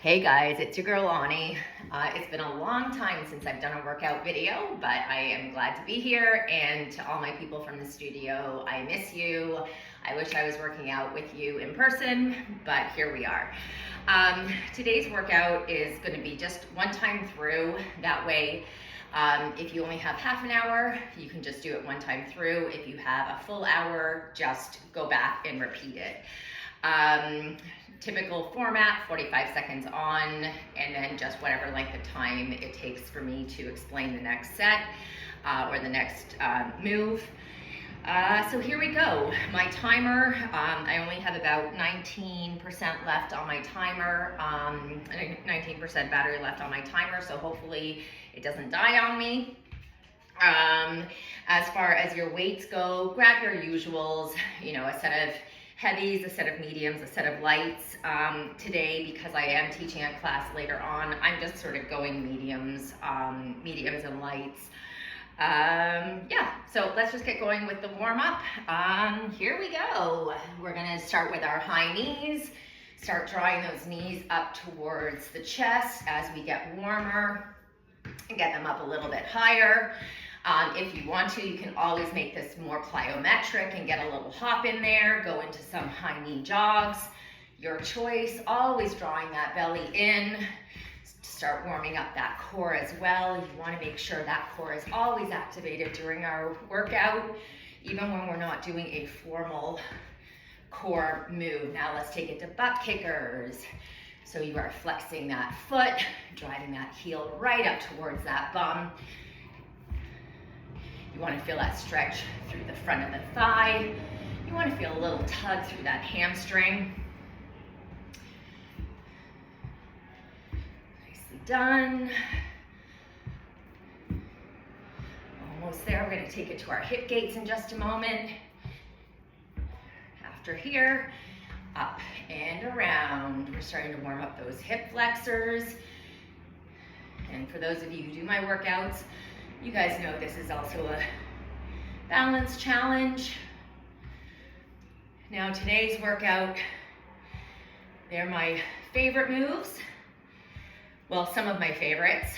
Hey guys, it's your girl Ani. It's been a long time since I've done a workout video, but I am glad to be here. And to all my people from the studio, I miss you. I wish I was working out with you in person, but here we are. Today's workout is going to be just one time through. That way, if you only have half an hour, you can just do it one time through. If you have a full hour, just go back and repeat it. Typical format, 45 seconds on, and then just whatever length of time it takes for me to explain the next set or the next move. So here we go. My timer, I only have about 19% left on my timer, 19% battery left on my timer, so hopefully it doesn't die on me. As far as your weights go, grab your usuals, a set of heavies, a set of mediums, a set of lights. Today, because I am teaching a class later on, I'm just sort of going mediums and lights. So let's just get going with the warm-up. Here we go. We're gonna start with our high knees. Start drawing those knees up towards the chest as we get warmer and get them up a little bit higher. If you want to, you can always make this more plyometric and get a little hop in there, go into some high knee jogs. Your choice, always drawing that belly in to start warming up that core as well. You want to make sure that core is always activated during our workout, even when we're not doing a formal core move. Now let's take it to butt kickers. So you are flexing that foot, driving that heel right up towards that bum. You want to feel that stretch through the front of the thigh. You want to feel a little tug through that hamstring. Nicely done. Almost there. We're going to take it to our hip gates in just a moment. After here, up and around. We're starting to warm up those hip flexors. And for those of you who do my workouts, you guys know this is also a balance challenge. Now today's workout, they're my favorite moves. Well, some of my favorites.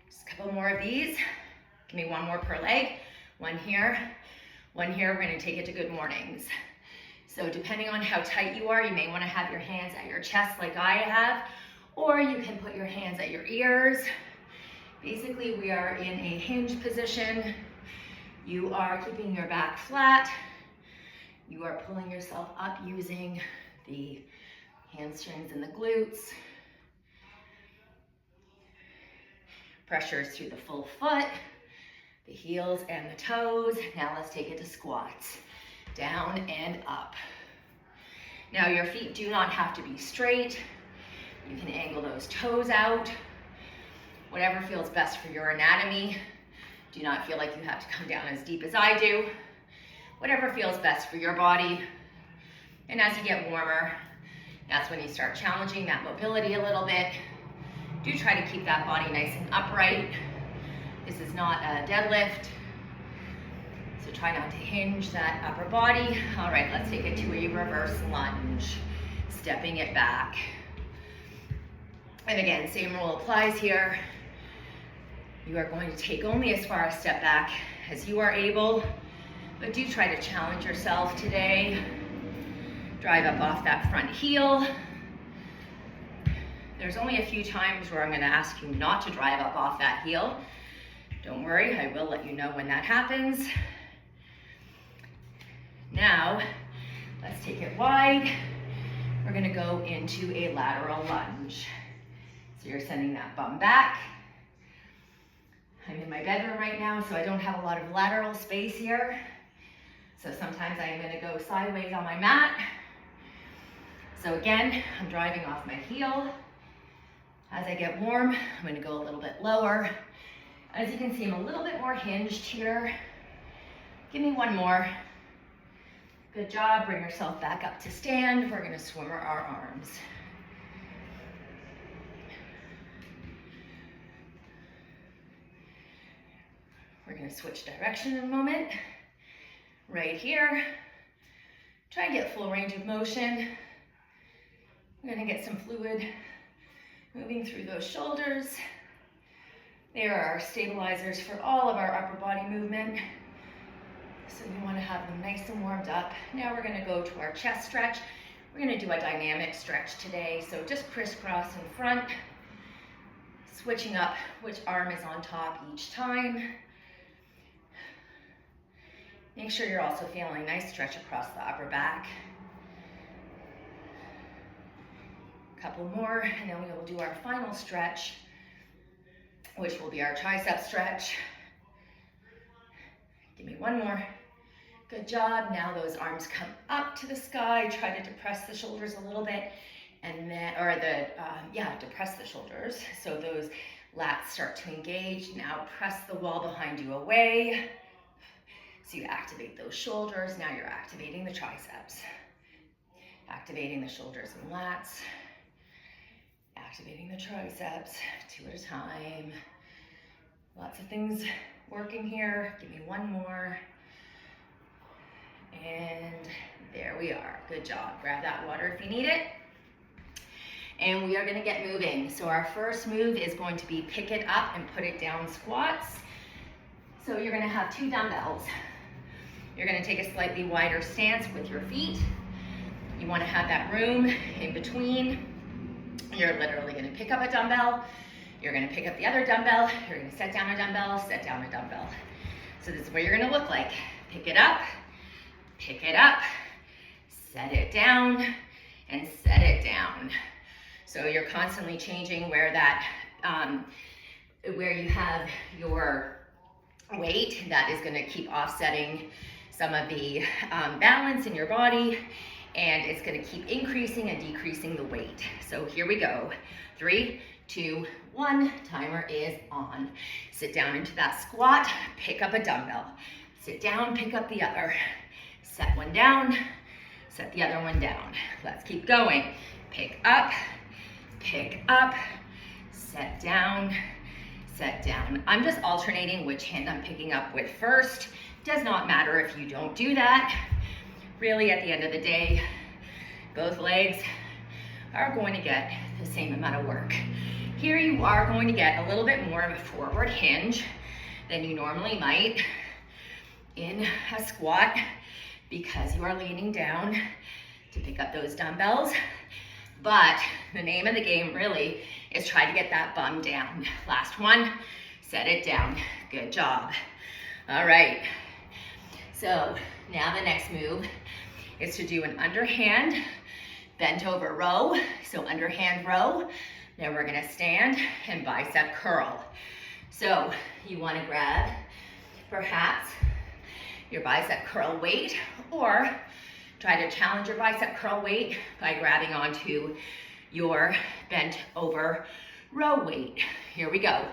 Just a couple more of these. Give me one more per leg. One here, one here. We're gonna take it to good mornings. So depending on how tight you are, you may wanna have your hands at your chest like I have, or you can put your hands at your ears. Basically, we are in a hinge position. You are keeping your back flat. You are pulling yourself up using the hamstrings and the glutes. Pressures through the full foot, the heels and the toes. Now let's take it to squats. Down and up. Now your feet do not have to be straight. You can angle those toes out, whatever feels best for your anatomy. Do not feel like you have to come down as deep as I do. Whatever feels best for your body. And as you get warmer, that's when you start challenging that mobility a little bit. Do try to keep that body nice and upright. This is not a deadlift, so try not to hinge that upper body. All right, let's take it to a reverse lunge, stepping it back. And again, same rule applies here. You are going to take only as far a step back as you are able, but do try to challenge yourself today. Drive up off that front heel. There's only a few times where I'm going to ask you not to drive up off that heel. Don't worry, I will let you know when that happens. Now, let's take it wide. We're going to go into a lateral lunge. So you're sending that bum back. I'm in my bedroom right now, so I don't have a lot of lateral space here. So sometimes I'm going to go sideways on my mat. So again, I'm driving off my heel. As I get warm, I'm going to go a little bit lower. As you can see, I'm a little bit more hinged here. Give me one more. Good job. Bring yourself back up to stand. We're going to swimmer our arms. We're going to switch direction in a moment. Right here. Try and get full range of motion. We're gonna get some fluid moving through those shoulders. They are our stabilizers for all of our upper body movement. So you wanna have them nice and warmed up. Now we're gonna go to our chest stretch. We're gonna do a dynamic stretch today. So just crisscross in front, switching up which arm is on top each time. Make sure you're also feeling a nice stretch across the upper back. A couple more, and then we will do our final stretch, which will be our tricep stretch. Give me one more. Good job. Now those arms come up to the sky. Try to depress the shoulders a little bit, and then, depress the shoulders. So those lats start to engage. Now press the wall behind you away. So you activate those shoulders. Now you're activating the triceps. Activating the shoulders and lats. Activating the triceps, 2 at a time. Lots of things working here. Give me one more. And there we are. Good job. Grab that water if you need it. And we are going to get moving. So our first move is going to be pick it up and put it down squats. So you're going to have 2 dumbbells. You're going to take a slightly wider stance with your feet. You want to have that room in between. You're literally going to pick up a dumbbell. You're going to pick up the other dumbbell. You're going to set down a dumbbell, set down a dumbbell. So this is what you're going to look like. Pick it up, set it down, and set it down. So you're constantly changing where that, where you have your weight that is going to keep offsetting some of the balance in your body, and it's going to keep increasing and decreasing the weight. So here we go. 3, 2, 1. Timer is on. Sit down into that squat. Pick up a dumbbell. Sit down. Pick up the other. Set one down. Set the other one down. Let's keep going. Pick up. Pick up. Set down. Set down. I'm just alternating which hand I'm picking up with first. Does not matter if you don't do that. Really, at the end of the day, both legs are going to get the same amount of work. Here you are going to get a little bit more of a forward hinge than you normally might in a squat because you are leaning down to pick up those dumbbells. But the name of the game really is try to get that bum down. Last one, set it down. Good job. All right. So now the next move is to do an underhand bent over row. So underhand row. Then we're gonna stand and bicep curl. So you wanna grab perhaps your bicep curl weight, or try to challenge your bicep curl weight by grabbing onto your bent over row weight. Here we go.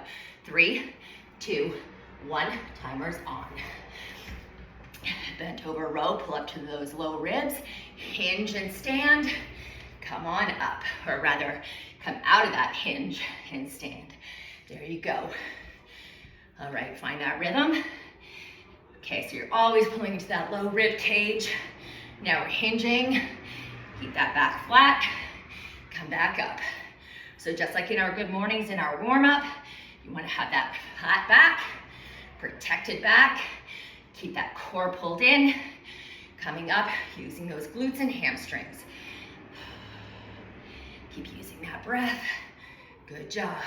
3, 2, 1, timer's on. Bent over row, pull up to those low ribs, hinge and stand, come on up, or rather come out of that hinge and stand. There you go. All right, find that rhythm. Okay, so you're always pulling into that low rib cage. Now we're hinging, keep that back flat, come back up. So just like in our good mornings in our warm up, you wanna have that flat back, protected back, keep that core pulled in, coming up, using those glutes and hamstrings. Keep using that breath. Good job.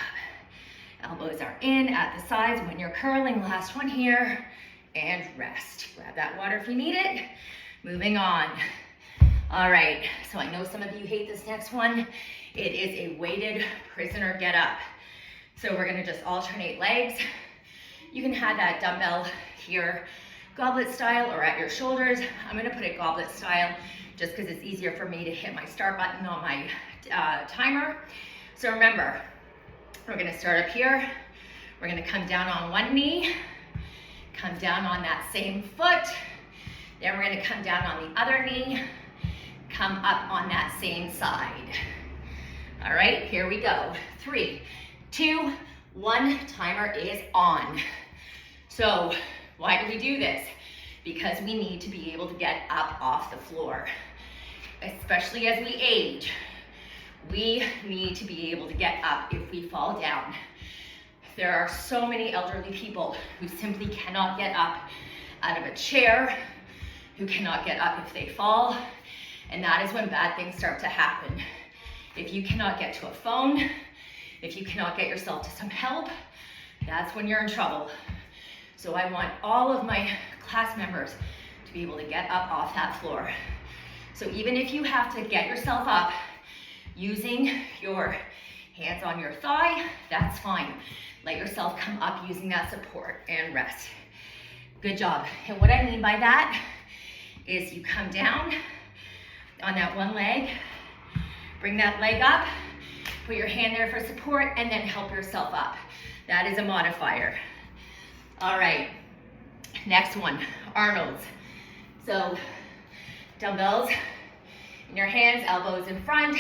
Elbows are in at the sides when you're curling. Last one here. And rest. Grab that water if you need it. Moving on. All right, so I know some of you hate this next one. It is a weighted prisoner get up. So we're gonna just alternate legs. You can have that dumbbell here, goblet style, or at your shoulders. I'm gonna put it goblet style just because it's easier for me to hit my start button on my timer. So remember, we're gonna start up here. We're gonna come down on one knee, come down on that same foot. Then we're gonna come down on the other knee, come up on that same side. All right, here we go. 3, 2, 1, timer is on. So why do we do this? Because we need to be able to get up off the floor. Especially as we age, We need to be able to get up if we fall down. There are so many elderly people who simply cannot get up out of a chair, who cannot get up if they fall, and that is when bad things start to happen. If you cannot get to a phone, if you cannot get yourself to some help, that's when you're in trouble. So I want all of my class members to be able to get up off that floor. So even if you have to get yourself up using your hands on your thigh, that's fine. Let yourself come up using that support and rest. Good job. And what I mean by that is you come down on that one leg, bring that leg up, put your hand there for support, and then help yourself up. That is a modifier. All right, next one, Arnold's. So dumbbells in your hands, elbows in front.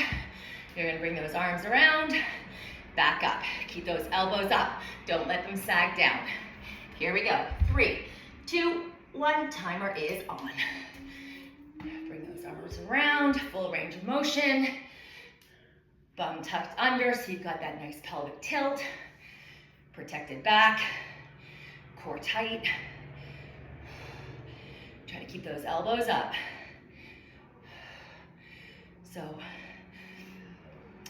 You're gonna bring those arms around, back up. Keep those elbows up. Don't let them sag down. Here we go. 3, 2, 1, timer is on. Bring those arms around, full range of motion. Bum tucked under so you've got that nice pelvic tilt. Protected back, core tight. Try to keep those elbows up. So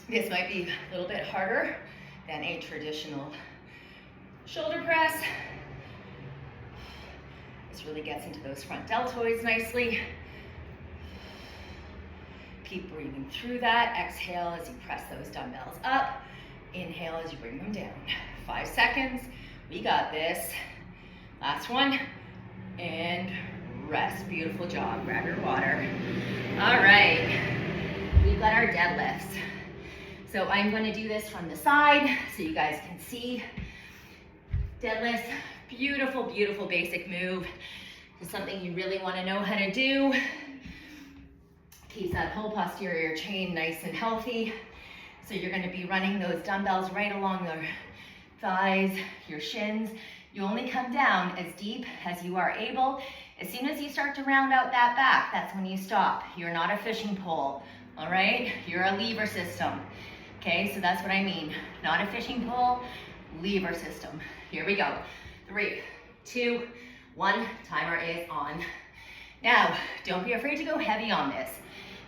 this might be a little bit harder than a traditional shoulder press. This really gets into those front deltoids nicely. Keep breathing through that. Exhale as you press those dumbbells up. Inhale as you bring them down. 5 seconds. We got this. Last one. And rest. Beautiful job. Grab your water. All right. We've got our deadlifts. So I'm going to do this from the side so you guys can see. Deadlifts. Beautiful, beautiful basic move. It's something you really want to know how to do. Keeps that whole posterior chain nice and healthy. So you're going to be running those dumbbells right along your thighs, your shins. You only come down as deep as you are able. As soon as you start to round out that back, that's when you stop. You're not a fishing pole, all right? You're a lever system, okay? So that's what I mean. Not a fishing pole, lever system. Here we go. 3, 2, 1, timer is on. Now, don't be afraid to go heavy on this.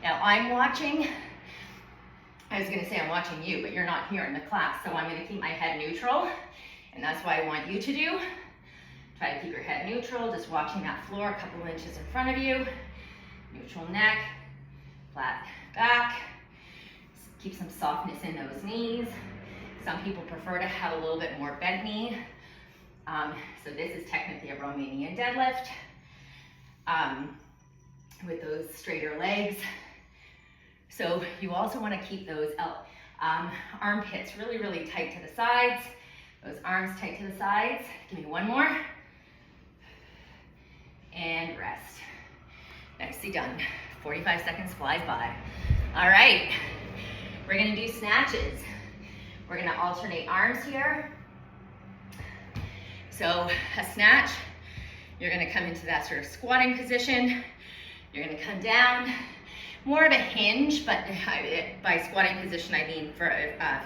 Now, I'm watching. I was gonna say I'm watching you, but you're not here in the class, so I'm gonna keep my head neutral, and that's what I want you to do. Try to keep your head neutral, just watching that floor a couple inches in front of you. Neutral neck, flat back. Keep some softness in those knees. Some people prefer to have a little bit more bent knee. So this is technically a Romanian deadlift with those straighter legs. So you also want to keep those armpits really, really tight to the sides. Those arms tight to the sides. Give me one more. And rest. Nicely done. 45 seconds flies by. All right. We're going to do snatches. We're going to alternate arms here. So a snatch, you're going to come into that sort of squatting position. You're going to come down. More of a hinge, but by squatting position, I mean for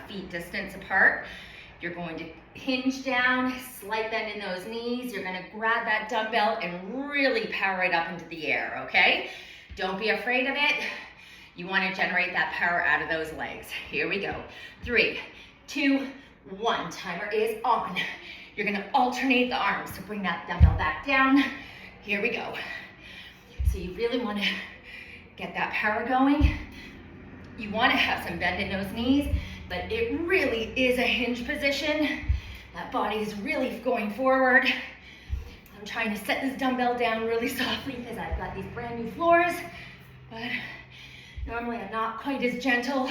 feet distance apart. You're going to hinge down, slight bend in those knees. You're going to grab that dumbbell and really power it up into the air, okay? Don't be afraid of it. You want to generate that power out of those legs. Here we go. 3, 2, 1. Timer is on. You're going to alternate the arms. So bring that dumbbell back down. Here we go. So you really want to get that power going. You want to have some bend in those knees, but it really is a hinge position. That body is really going forward. I'm trying to set this dumbbell down really softly because I've got these brand new floors, but normally I'm not quite as gentle.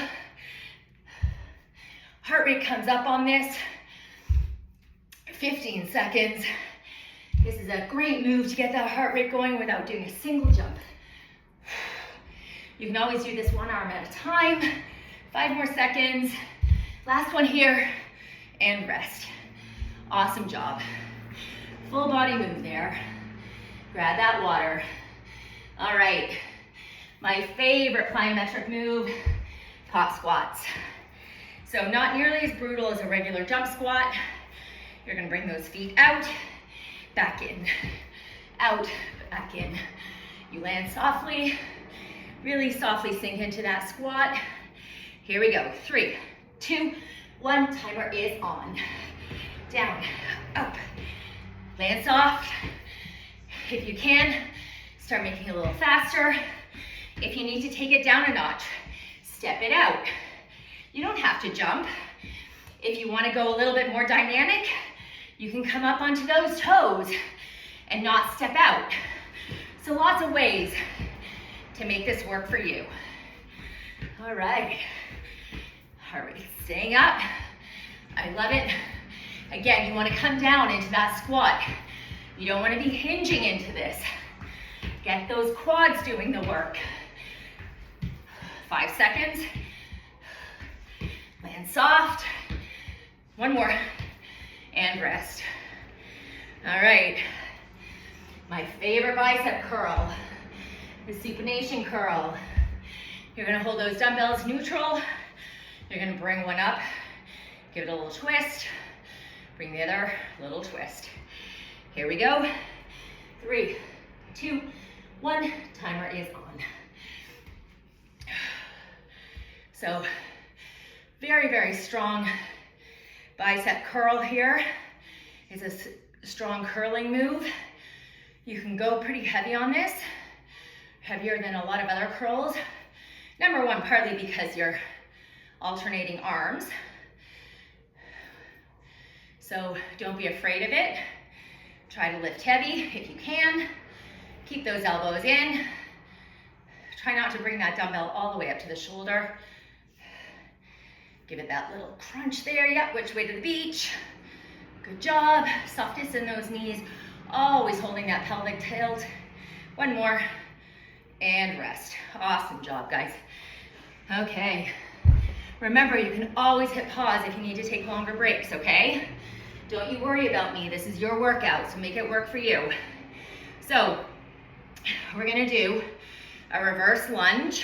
Heart rate comes up on this. 15 seconds. This is a great move to get that heart rate going without doing a single jump. You can always do this one arm at a time. 5 more seconds. Last one here, and rest. Awesome job. Full body move there. Grab that water. All right, my favorite plyometric move, hop squats. So not nearly as brutal as a regular jump squat. You're gonna bring those feet out, back in, out, back in. You land softly, really softly sink into that squat. Here we go, 3, 2, 1, timer is on. Down, up, land soft. If you can, start making it a little faster. If you need to take it down a notch, step it out. You don't have to jump. If you want to go a little bit more dynamic, you can come up onto those toes and not step out. So lots of ways to make this work for you. All right, staying up. I love it. Again, you want to come down into that squat. You don't want to be hinging into this. Get those quads doing the work. 5 seconds. Land soft. One more. And rest. All right. My favorite bicep curl, the supination curl. You're gonna hold those dumbbells neutral. You're gonna bring one up, give it a little twist, bring the other little twist. Here we go. 3, 2, 1, timer is on. So, very, very strong bicep curl here. It's a strong curling move. You can go pretty heavy on this, heavier than a lot of other curls. Number one, partly because you're alternating arms. So don't be afraid of it. Try to lift heavy if you can. Keep those elbows in. Try not to bring that dumbbell all the way up to the shoulder. Give it that little crunch there. Yep, which way to the beach? Good job. Softness in those knees. Always holding that pelvic tilt. One more. And rest. Awesome job, guys. Okay. Remember, you can always hit pause if you need to take longer breaks, okay? Don't you worry about me. This is your workout, so make it work for you. So, we're gonna do a reverse lunge.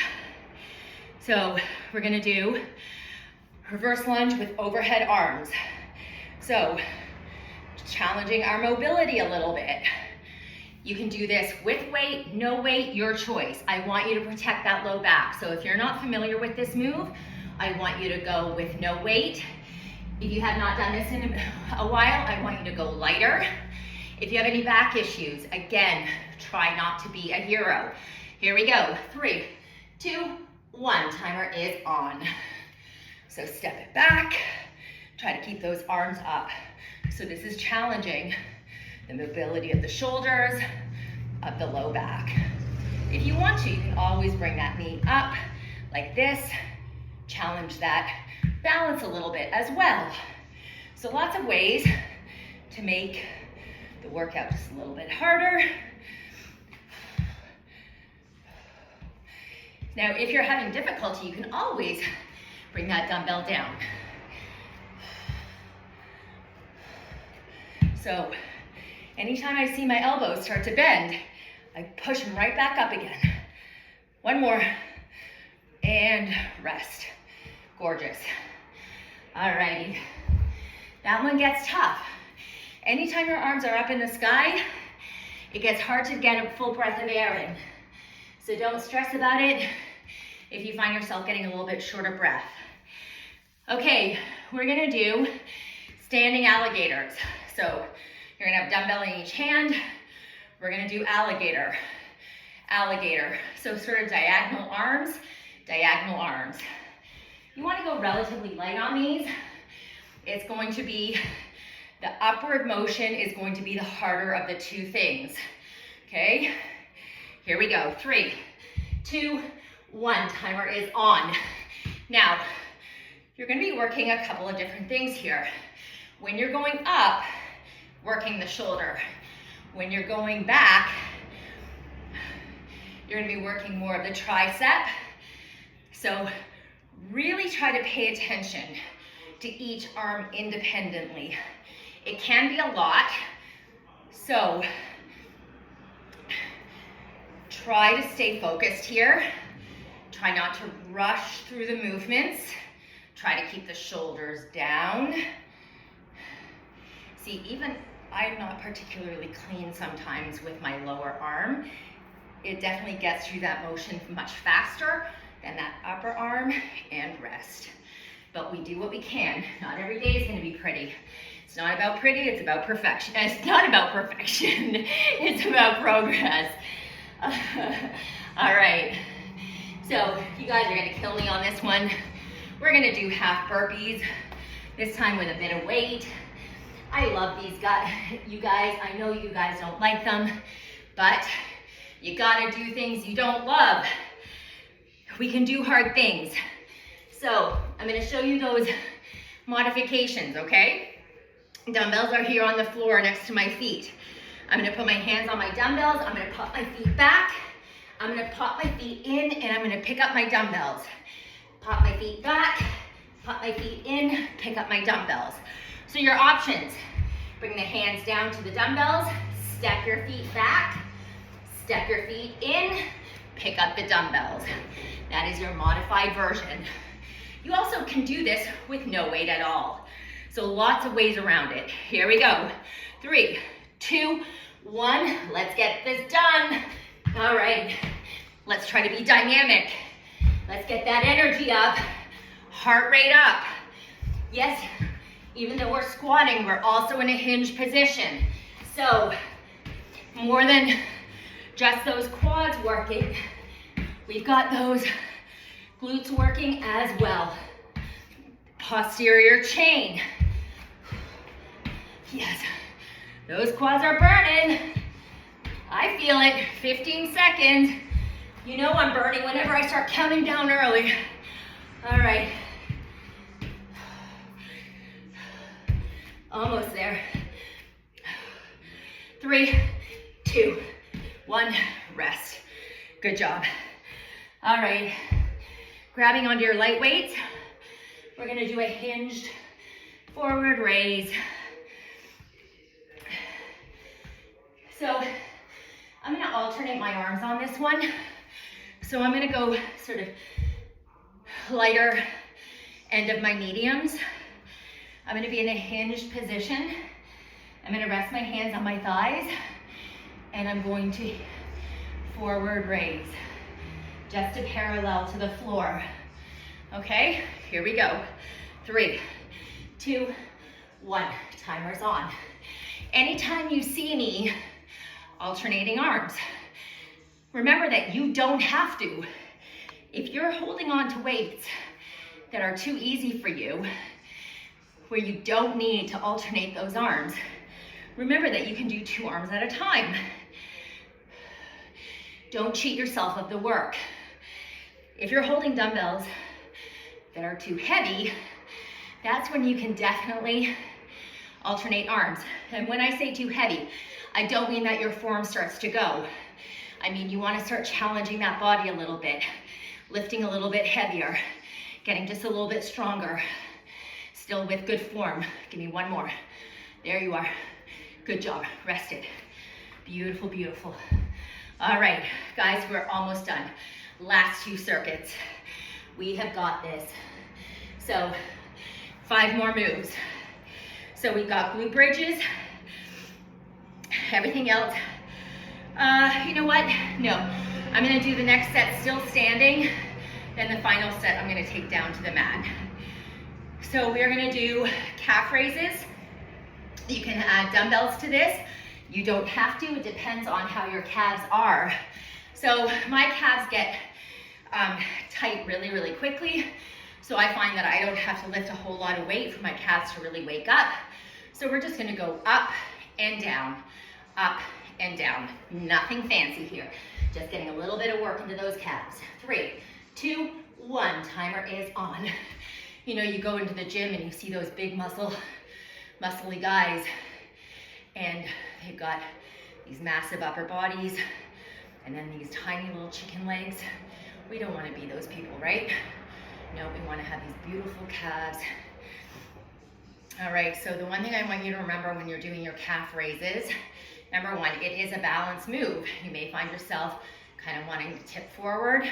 So, we're gonna do reverse lunge with overhead arms. So, challenging our mobility a little bit. You can do this with weight, no weight, your choice. I want you to protect that low back. So if you're not familiar with this move, I want you to go with no weight. If you have not done this in a while, I want you to go lighter. If you have any back issues, again, try not to be a hero. Here we go, 3, 2, 1, timer is on. So step it back, try to keep those arms up. So this is challenging the mobility of the shoulders, of the low back. If you want to, you can always bring that knee up like this, challenge that balance a little bit as well. So lots of ways to make the workout just a little bit harder. Now, if you're having difficulty, you can always bring that dumbbell down. So, anytime I see my elbows start to bend, I push them right back up again. One more, and rest. Gorgeous. Alrighty, that one gets tough. Anytime your arms are up in the sky, it gets hard to get a full breath of air in. So don't stress about it if you find yourself getting a little bit short of breath. Okay, we're gonna do standing alligators. So you're gonna have dumbbell in each hand. We're gonna do alligator, alligator. So sort of diagonal arms, diagonal arms. You wanna go relatively light on these. It's going to be, the upward motion is going to be the harder of the two things, okay? Here we go, 3, 2, 1, timer is on. Now, you're gonna be working a couple of different things here. When you're going up, working the shoulder. When you're going back, you're gonna be working more of the tricep. So really try to pay attention to each arm independently. It can be a lot, so try to stay focused here. Try not to rush through the movements. Try to keep the shoulders down. See, even I'm not particularly clean sometimes with my lower arm. It definitely gets through that motion much faster than that upper arm, and rest. But we do what we can. Not every day is gonna be pretty. It's not about pretty, it's about perfection. It's not about perfection, it's about progress. All right, so you guys are gonna kill me on this one. We're gonna do half burpees, this time with a bit of weight. I love these guys, you guys. I know you guys don't like them, but you gotta do things you don't love. We can do hard things. So I'm gonna show you those modifications, okay? Dumbbells are here on the floor next to my feet. I'm gonna put my hands on my dumbbells. I'm gonna pop my feet back. I'm gonna pop my feet in, and I'm gonna pick up my dumbbells. Pop my feet back, pop my feet in, pick up my dumbbells. So your options, bring the hands down to the dumbbells, step your feet back, step your feet in, pick up the dumbbells. That is your modified version. You also can do this with no weight at all. So lots of ways around it. Here we go. 3, 2, 1. Let's get this done. All right, let's try to be dynamic. Let's get that energy up, heart rate up. Yes, even though we're squatting, we're also in a hinge position. So more than just those quads working, we've got those glutes working as well. Posterior chain. Yes, those quads are burning. I feel it, 15 seconds. You know I'm burning whenever I start counting down early. All right. Almost there. 3, 2, 1, rest. Good job. All right, grabbing onto your light weights, we're gonna do a hinged forward raise. So I'm gonna alternate my arms on this one. So I'm gonna go sort of lighter end of my mediums. I'm gonna be in a hinged position. I'm gonna rest my hands on my thighs, and I'm going to forward raise, just to parallel to the floor. Okay, here we go. 3, 2, 1, timer's on. Anytime you see me alternating arms, remember that you don't have to. If you're holding on to weights that are too easy for you, where you don't need to alternate those arms, remember that you can do 2 arms at a time. Don't cheat yourself of the work. If you're holding dumbbells that are too heavy, that's when you can definitely alternate arms. And when I say too heavy, I don't mean that your form starts to go. I mean, you want to start challenging that body a little bit, lifting a little bit heavier, getting just a little bit stronger, still with good form. Give me one more. There you are. Good job. Rest it. Beautiful, beautiful. All right, guys, we're almost done. Last 2 circuits. We have got this. So 5 more moves. So we got glute bridges. Everything else, you know what? No, I'm gonna do the next set still standing. Then the final set I'm gonna take down to the mat. So we're gonna do calf raises. You can add dumbbells to this. You don't have to, it depends on how your calves are. So my calves get tight really, really quickly. So I find that I don't have to lift a whole lot of weight for my calves to really wake up. So we're just gonna go up and down, up and down. Nothing fancy here. Just getting a little bit of work into those calves. 3, 2, 1, timer is on. You know, you go into the gym and you see those big muscly guys, and they've got these massive upper bodies and then these tiny little chicken legs. We don't want to be those people, right? No, we want to have these beautiful calves. All right, so the one thing I want you to remember when you're doing your calf raises, number 1, it is a balance move. You may find yourself kind of wanting to tip forward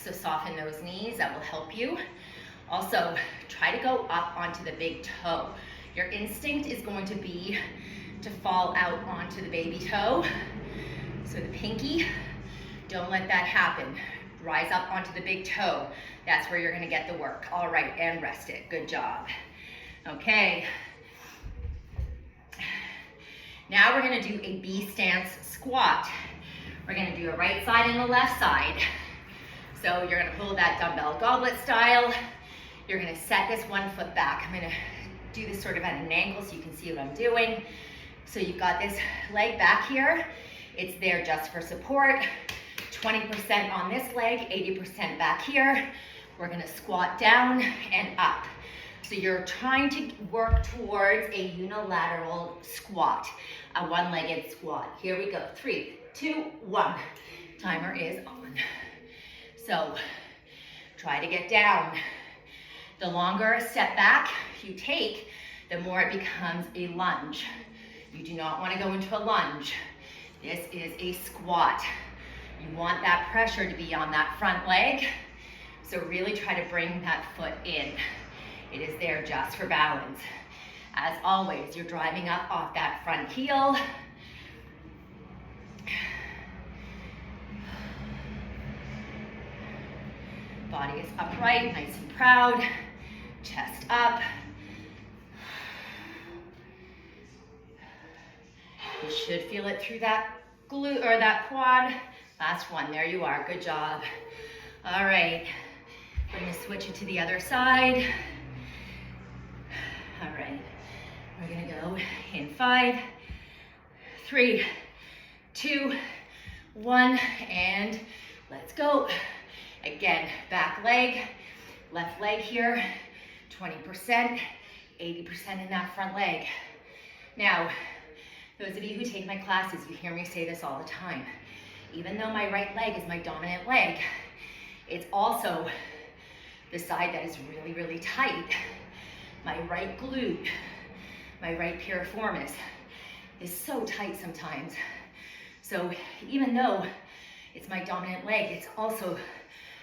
So soften those knees, that will help you. Also, try to go up onto the big toe. Your instinct is going to be to fall out onto the baby toe. So the pinky, don't let that happen. Rise up onto the big toe. That's where you're gonna get the work. All right, and rest it, good job. Okay. Now we're gonna do a B stance squat. We're gonna do a right side and a left side. So you're gonna hold that dumbbell goblet style. You're gonna set this one foot back. I'm gonna do this sort of at an angle so you can see what I'm doing. So you've got this leg back here. It's there just for support. 20% on this leg, 80% back here. We're gonna squat down and up. So you're trying to work towards a unilateral squat, a one-legged squat. Here we go, 3, 2, 1. Timer is on. So try to get down. The longer a step back you take, the more it becomes a lunge. You do not want to go into a lunge. This is a squat. You want that pressure to be on that front leg. So really try to bring that foot in. It is there just for balance. As always, you're driving up off that front heel. Body is upright, nice and proud. Chest up. You should feel it through that glute or that quad. Last one, there you are, good job. All right, we're gonna switch it to the other side. All right, we're gonna go in 5, 3, 2, 1, and let's go. Again, back leg, left leg here, 20%, 80% in that front leg. Now, those of you who take my classes, you hear me say this all the time. Even though my right leg is my dominant leg, it's also the side that is really, really tight. My right glute, my right piriformis is so tight sometimes. So even though it's my dominant leg, it's also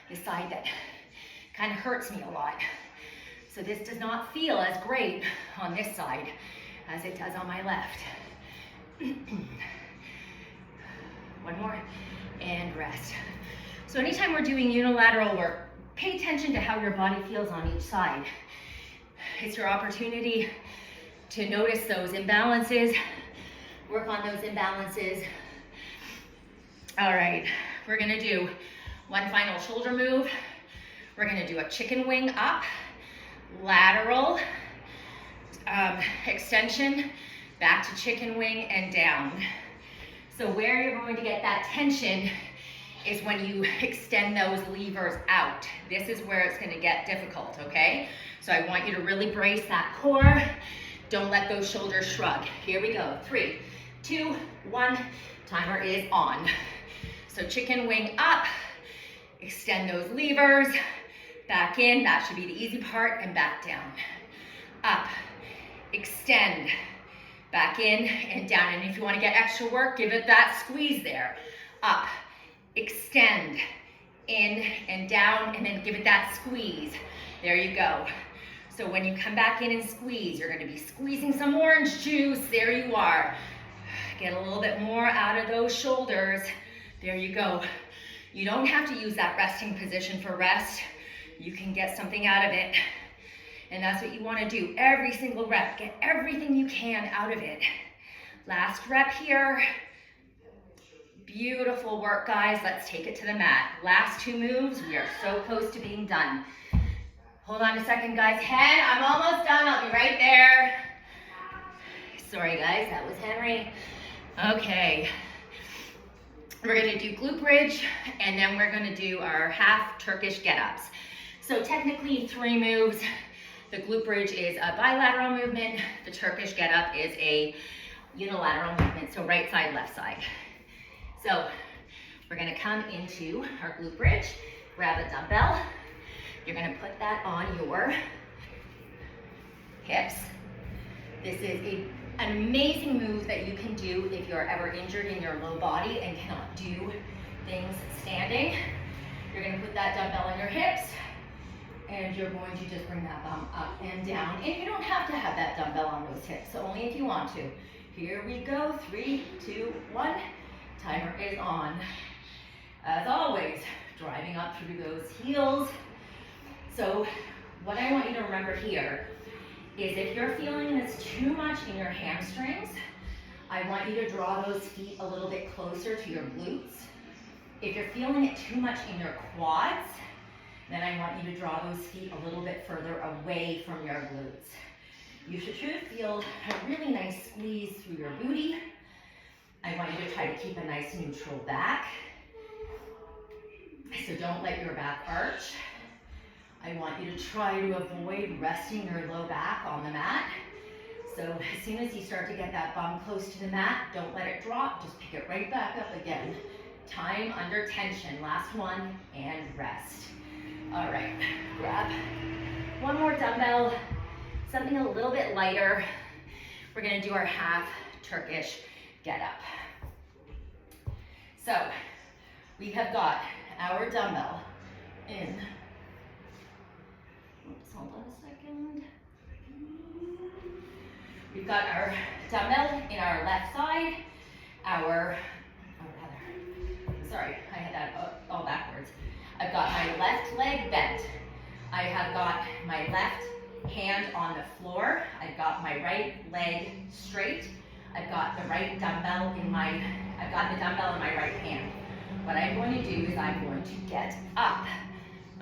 the side that kind of hurts me a lot. So this does not feel as great on this side as it does on my left. One more, and rest. So anytime we're doing unilateral work, pay attention to how your body feels on each side. It's your opportunity to notice those imbalances, work on those imbalances. All right, we're gonna do one final shoulder move. We're gonna do a chicken wing up, lateral, extension, back to chicken wing and down. So where you're going to get that tension is when you extend those levers out. This is where it's gonna get difficult, okay? So I want you to really brace that core. Don't let those shoulders shrug. Here we go, 3, 2, 1, timer is on. So chicken wing up, extend those levers, back in, that should be the easy part, and back down. Up, extend, back in and down. And if you want to get extra work, give it that squeeze there. Up, extend, in and down, and then give it that squeeze. There you go. So when you come back in and squeeze, you're going to be squeezing some orange juice. There you are. Get a little bit more out of those shoulders. There you go. You don't have to use that resting position for rest. You can get something out of it. And that's what you want to do every single rep. Get everything you can out of it. Last rep here. Beautiful work, guys. Let's take it to the mat. Last 2 moves. We are so close to being done. Hold on a second, guys. Hen, I'm almost done. I'll be right there. Sorry, guys. That was Henry. Okay. We're going to do glute bridge, and then we're going to do our half Turkish get-ups. So technically 3 moves. The glute bridge is a bilateral movement. The Turkish get-up is a unilateral movement, so right side, left side. So we're gonna come into our glute bridge, grab a dumbbell. You're gonna put that on your hips. This is an amazing move that you can do if you're ever injured in your low body and cannot do things standing. You're gonna put that dumbbell on your hips, and you're going to just bring that bum up and down. And you don't have to have that dumbbell on those hips, so only if you want to. Here we go, 3, 2, 1. Timer is on. As always, driving up through those heels. So what I want you to remember here is if you're feeling this too much in your hamstrings, I want you to draw those feet a little bit closer to your glutes. If you're feeling it too much in your quads, then I want you to draw those feet a little bit further away from your glutes. You should feel a really nice squeeze through your booty. I want you to try to keep a nice neutral back. So don't let your back arch. I want you to try to avoid resting your low back on the mat. So as soon as you start to get that bum close to the mat, don't let it drop, just pick it right back up again. Time under tension, last one, and rest. All right, grab one more dumbbell, something a little bit lighter. We're gonna do our half Turkish get up. So we have got our dumbbell in, oops, hold on a second. We've got our dumbbell in our left side, sorry, I had that all backwards. I've got my left leg bent. I have got my left hand on the floor. I've got my right leg straight. I've got the right dumbbell in my, I've got the dumbbell in my right hand. What I'm going to do is I'm going to get up.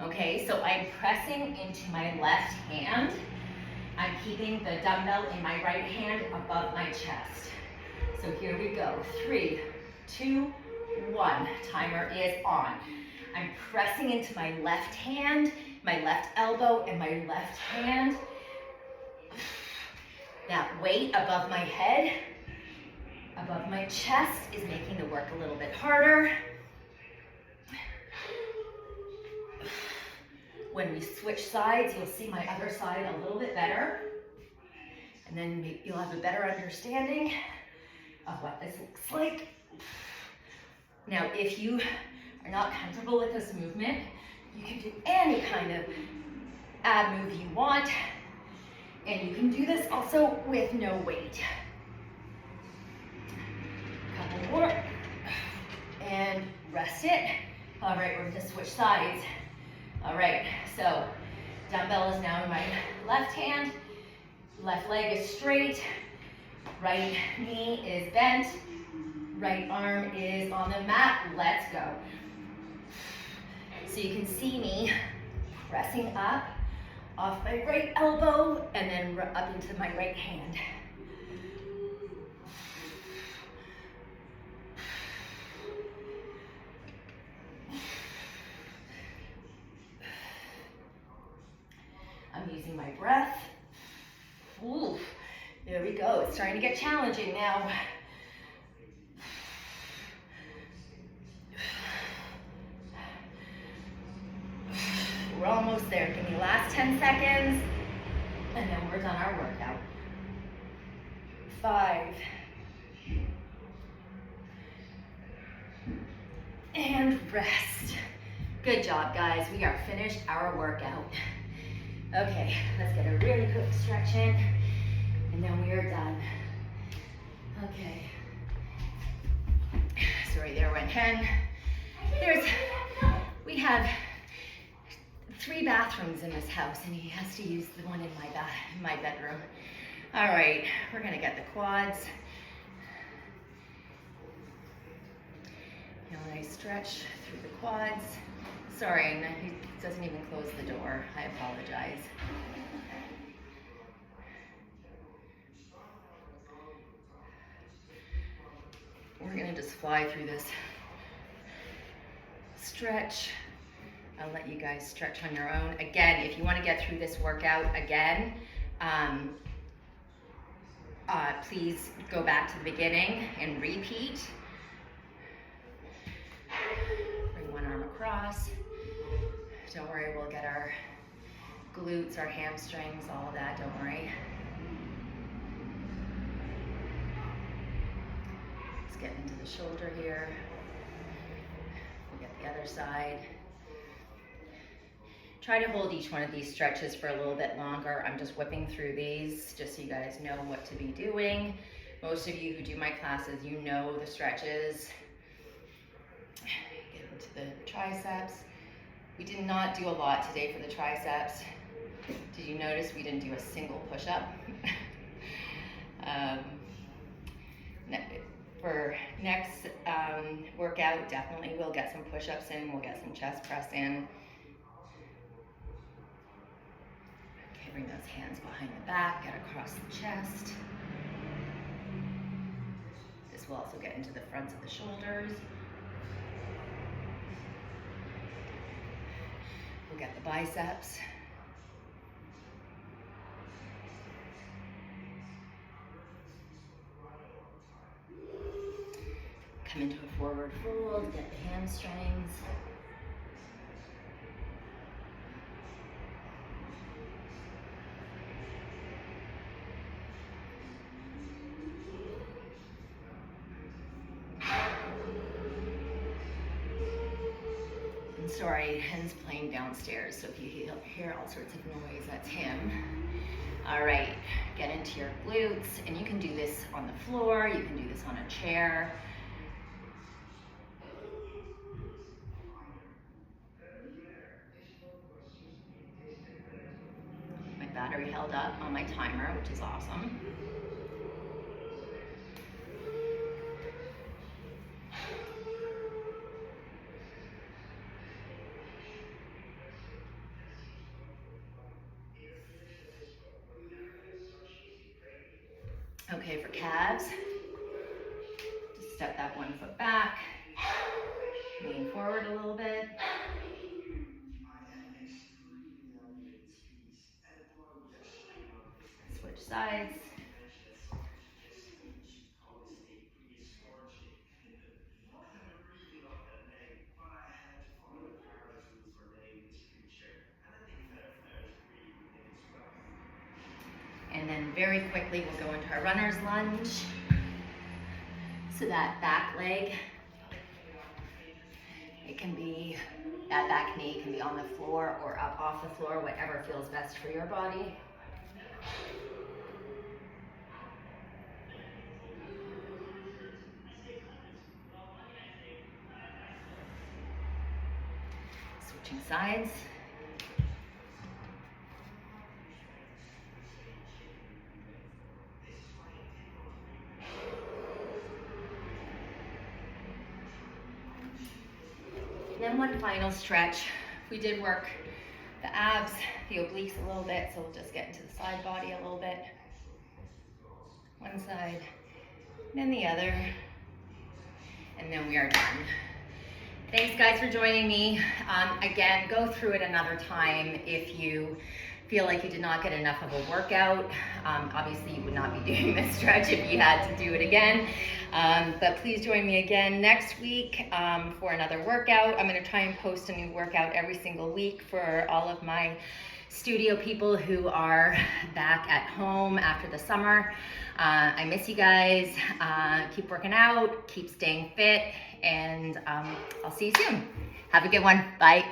Okay, so I'm pressing into my left hand. I'm keeping the dumbbell in my right hand above my chest. So here we go, 3, 2, 1. Timer is on. I'm pressing into my left hand, my left elbow, and my left hand. That weight above my head, above my chest is making the work a little bit harder. When we switch sides, you'll see my other side a little bit better. And then you'll have a better understanding of what this looks like. Now, if you are not comfortable with this movement, you can do any kind of ab move you want. And you can do this also with no weight. Couple more. And rest it. All right, we're gonna switch sides. All right, so dumbbell is now in my left hand. Left leg is straight. Right knee is bent. Right arm is on the mat. Let's go. So you can see me pressing up off my right elbow and then up into my right hand. I'm using my breath. Ooh, there we go. It's starting to get challenging now. We're almost there. Give me the last 10 seconds, and then we're done our workout. 5. And rest. Good job, guys. We are finished our workout. Okay, let's get a really quick stretch in, and then we are done. Okay. Sorry, there went Hen. We have 3 bathrooms in this house, and he has to use the one in my bedroom. All right, we're gonna get the quads. Now I stretch through the quads. Sorry, he doesn't even close the door. I apologize. We're gonna just fly through this stretch. I'll let you guys stretch on your own. Again, if you want to get through this workout again, please go back to the beginning and repeat. Bring one arm across. Don't worry, we'll get our glutes, our hamstrings, all of that, don't worry. Let's get into the shoulder here. We'll get the other side. Try to hold each one of these stretches for a little bit longer. I'm just whipping through these just so you guys know what to be doing. Most of you who do my classes, you know the stretches. Get into the triceps. We did not do a lot today for the triceps. Did you notice we didn't do a single push-up? For next workout, definitely we'll get some push-ups in, we'll get some chest press in. Okay, bring those hands behind the back, get across the chest. This will also get into the fronts of the shoulders. We'll get the biceps. Come into a forward fold, get the hamstrings. And sorry, Hen's playing downstairs, so if you hear all sorts of noise, that's him. All right, get into your glutes, and you can do this on the floor, you can do this on a chair. Battery held up on my timer, which is awesome. Okay, for calves, just step that one foot back, lean forward a little bit. Switch sides. And then very quickly we'll go into our runner's lunge. So that back leg, it can be, that back knee can be on the floor or up off the floor, whatever feels best for your body. Switching sides. And then one final stretch. We did work the abs, the obliques a little bit, so we'll just get into the side body a little bit. One side, then the other, and then we are done. Thanks guys for joining me. Again, go through it another time if you feel like you did not get enough of a workout. Obviously you would not be doing this stretch if you had to do it again. But please join me again next week for another workout. I'm gonna try and post a new workout every single week for all of my studio people who are back at home after the summer. I miss you guys. Keep working out, keep staying fit, and I'll see you soon. Have a good one. Bye.